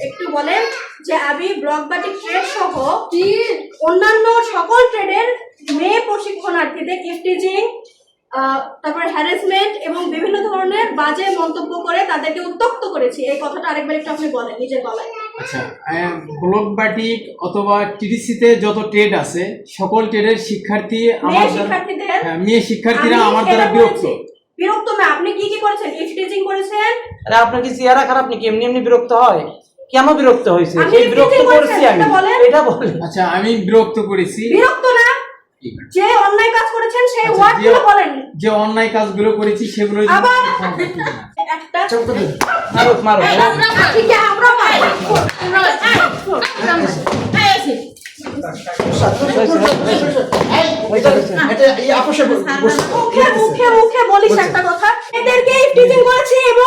একটু বলেন যে আমি ব্লক বাটিক ট্রেড সহ অন্যান্য সকল ট্রেডের মেয়ে প্রশিক্ষণার্থীদের ইফটিজিং, তারপরে হ্যারাসমেন্ট এবং বিভিন্ন ধরনের বাজে মন্তব্য করে তাদেরকে উত্ত্যক্ত করেছি। এই কথাটা আরেকবার একটু আপনি বলেন নিজের গলায়। আচ্ছা, ব্লক বাটিক অথবা টিডিসিতে যত ট্রেড আছে সকল ট্রেডের শিক্ষার্থী মেয়ে শিক্ষার্থীরা আমার দ্বারা বিরক্ত না। আপনি কি কি করেছেন? ইফটিজিং করেছেন। আরে আপনার কি চেহারা খারাপ নাকি? এমনি এমনি বিরক্ত হয়? কেন বিরক্ত হয়েছে? এই বিরক্ত করেছি আমি, এটা বলেন। আচ্ছা, আমি বিরক্ত করেছি। বিরক্ত না, যে অন্যায় কাজ করেছেন সেই ওয়ার্ডগুলো বলেন। যে অন্যায় কাজগুলো করেছি সেগুলো আবার একটা মারো ঠিক আছে, আমরা মারব। মুখে মুখে বলিস একটা কথা। এদেরকে ইফটিজিং করেছি এবং